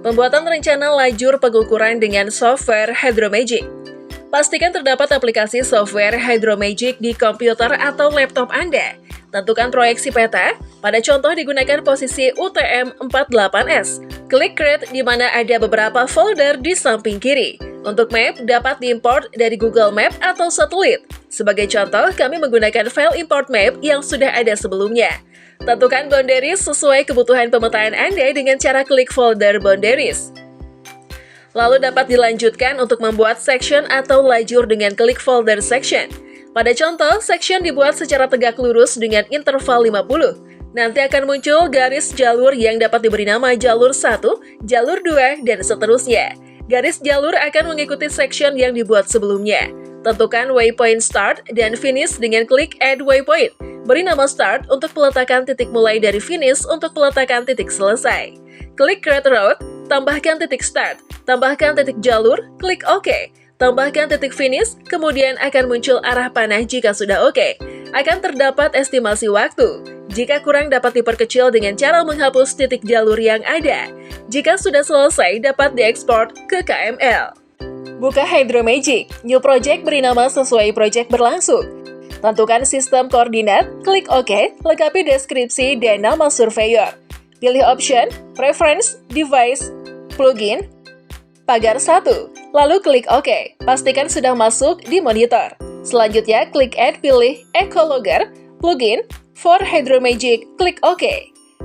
Pembuatan rencana lajur pengukuran dengan software Hydromagic. Pastikan terdapat aplikasi software Hydromagic di komputer atau laptop Anda. Tentukan proyeksi peta, pada contoh digunakan posisi UTM 48S. Klik Create di mana ada beberapa folder di samping kiri. Untuk map, dapat diimport dari Google Map atau satelit. Sebagai contoh, kami menggunakan file import map yang sudah ada sebelumnya. Tentukan boundaries sesuai kebutuhan pemetaan Anda dengan cara klik folder boundaries. Lalu dapat dilanjutkan untuk membuat section atau lajur dengan klik folder section. Pada contoh, section dibuat secara tegak lurus dengan interval 50. Nanti akan muncul garis jalur yang dapat diberi nama jalur 1, jalur 2, dan seterusnya. Garis jalur akan mengikuti section yang dibuat sebelumnya. Tentukan waypoint start dan finish dengan klik add waypoint. Beri nama start untuk peletakan titik mulai dari finish untuk peletakan titik selesai. Klik create route, tambahkan titik start, tambahkan titik jalur, klik OK. Tambahkan titik finish, kemudian akan muncul arah panah jika sudah OK. Akan terdapat estimasi waktu. Jika kurang dapat diperkecil dengan cara menghapus titik jalur yang ada. Jika sudah selesai dapat diekspor ke KML. Buka Hydromagic, new project beri nama sesuai project berlangsung. Tentukan sistem koordinat, klik OK, lengkapi deskripsi dan nama surveyor. Pilih option, preference, device, plugin, pagar 1, lalu klik OK. Pastikan sudah masuk di monitor. Selanjutnya, klik Add, pilih Ecologger, plugin, for Hydromagic, klik OK.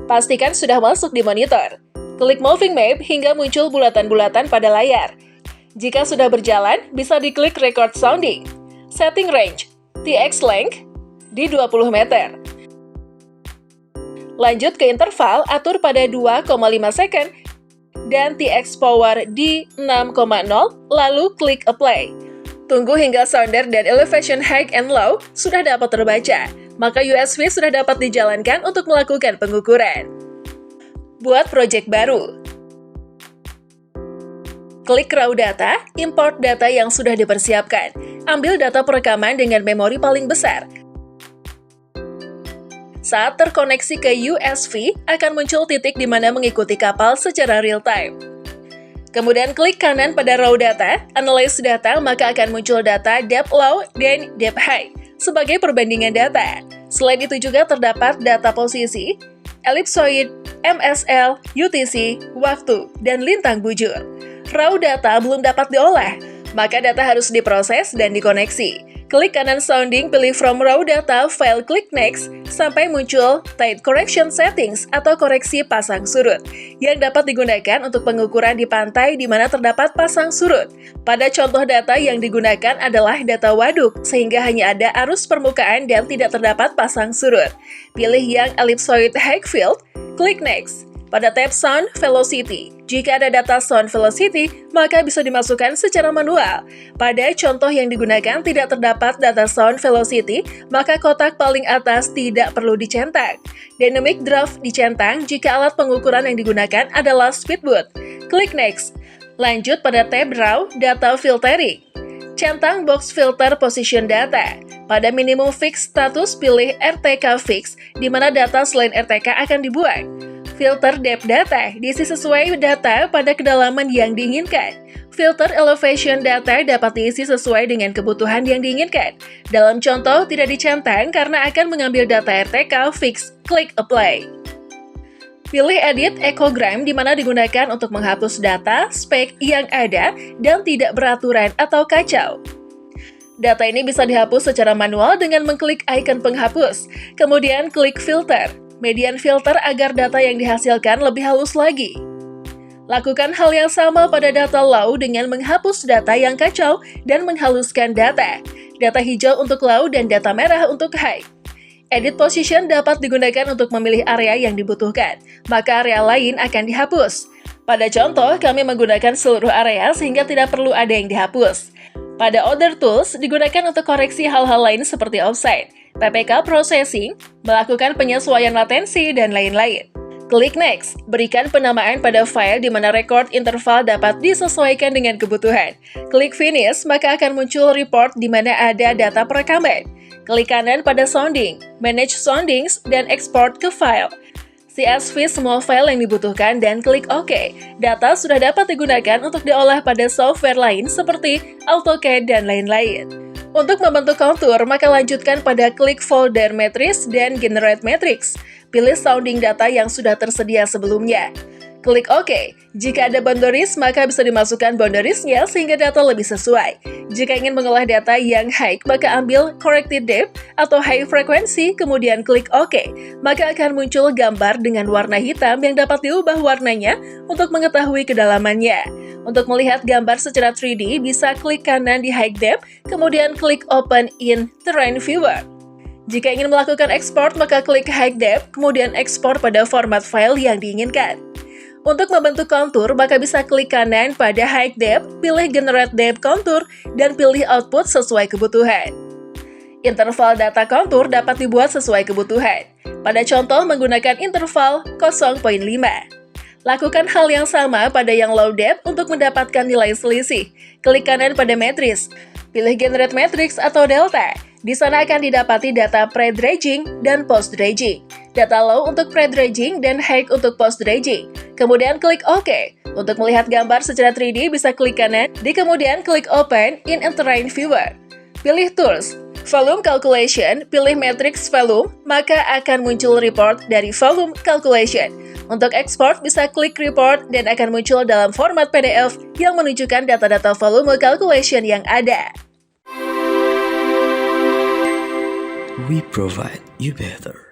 Pastikan sudah masuk di monitor. Klik Moving Map hingga muncul bulatan-bulatan pada layar. Jika sudah berjalan, bisa diklik Record Sounding. Setting Range, TX Length, di 20 meter. Lanjut ke interval, atur pada 2,5 second, dan TX Power di 6,0, lalu klik Apply. Tunggu hingga sounder dan elevation high and low sudah dapat terbaca, maka USV sudah dapat dijalankan untuk melakukan pengukuran. Buat project baru. Klik Raw Data, import data yang sudah dipersiapkan. Ambil data perekaman dengan memori paling besar. Saat terkoneksi ke USV, akan muncul titik di mana mengikuti kapal secara real-time. Kemudian klik kanan pada Raw Data, Analyze Data, maka akan muncul data depth low dan depth high sebagai perbandingan data. Selain itu juga terdapat data posisi, ellipsoid, MSL, UTC, waktu, dan lintang bujur. Raw data belum dapat diolah, maka data harus diproses dan dikoneksi. Klik kanan sounding, pilih From Raw Data, File, klik Next, sampai muncul Tide Correction Settings atau koreksi pasang surut, yang dapat digunakan untuk pengukuran di pantai di mana terdapat pasang surut. Pada contoh data yang digunakan adalah data waduk, sehingga hanya ada arus permukaan dan tidak terdapat pasang surut. Pilih yang Ellipsoid High Field, klik Next. Pada tab Sound Velocity, jika ada data Sound Velocity, maka bisa dimasukkan secara manual. Pada contoh yang digunakan tidak terdapat data Sound Velocity, maka kotak paling atas tidak perlu dicentang. Dynamic Draft dicentang jika alat pengukuran yang digunakan adalah Speedboat. Klik Next. Lanjut pada tab Raw Data Filtering. Centang box filter position data. Pada minimum fix status, pilih RTK fix, di mana data selain RTK akan dibuang. Filter depth data diisi sesuai data pada kedalaman yang diinginkan. Filter elevation data dapat diisi sesuai dengan kebutuhan yang diinginkan. Dalam contoh, tidak dicentang karena akan mengambil data RTK fix, klik Apply. Pilih Edit Echogram di mana digunakan untuk menghapus data, spek yang ada, dan tidak beraturan atau kacau. Data ini bisa dihapus secara manual dengan mengklik icon penghapus. Kemudian klik Filter. Median filter agar data yang dihasilkan lebih halus lagi. Lakukan hal yang sama pada data low dengan menghapus data yang kacau dan menghaluskan data. Data hijau untuk low dan data merah untuk high. Edit position dapat digunakan untuk memilih area yang dibutuhkan, maka area lain akan dihapus. Pada contoh, kami menggunakan seluruh area sehingga tidak perlu ada yang dihapus. Pada Other Tools digunakan untuk koreksi hal-hal lain seperti offside, PPK processing, melakukan penyesuaian latensi, dan lain-lain. Klik Next, berikan penamaan pada file di mana record interval dapat disesuaikan dengan kebutuhan. Klik Finish, maka akan muncul report di mana ada data perekaman. Klik kanan pada Sounding, Manage Soundings, dan Export ke File. CSV semua file yang dibutuhkan dan klik OK. Data sudah dapat digunakan untuk diolah pada software lain seperti AutoCAD dan lain-lain. Untuk membentuk kontur, maka lanjutkan pada klik folder matrix dan generate matrix. Pilih sounding data yang sudah tersedia sebelumnya. Klik OK. Jika ada boundaries, maka bisa dimasukkan boundariesnya sehingga data lebih sesuai. Jika ingin mengolah data yang high, maka ambil corrected depth atau high frequency, kemudian klik OK. Maka akan muncul gambar dengan warna hitam yang dapat diubah warnanya untuk mengetahui kedalamannya. Untuk melihat gambar secara 3D, bisa klik kanan di High Depth, kemudian klik Open in Terrain Viewer. Jika ingin melakukan ekspor, maka klik High Depth, kemudian ekspor pada format file yang diinginkan. Untuk membentuk kontur, maka bisa klik kanan pada High Depth, pilih Generate Depth Contour, dan pilih Output sesuai kebutuhan. Interval data kontur dapat dibuat sesuai kebutuhan. Pada contoh menggunakan interval 0,5. Lakukan hal yang sama pada yang low depth untuk mendapatkan nilai selisih. Klik kanan pada matriks. Pilih Generate Matrix atau Delta. Di sana akan didapati data pre-dredging dan post-dredging. Data low untuk pre-dredging dan high untuk post-dredging. Kemudian klik OK. Untuk melihat gambar secara 3D bisa klik kanan, kemudian klik Open in Terrain Viewer. Pilih Tools. Volume Calculation, pilih Matrix Volume, maka akan muncul report dari Volume Calculation. Untuk ekspor, bisa klik Report dan akan muncul dalam format PDF yang menunjukkan data-data volume calculation yang ada. We provide you better.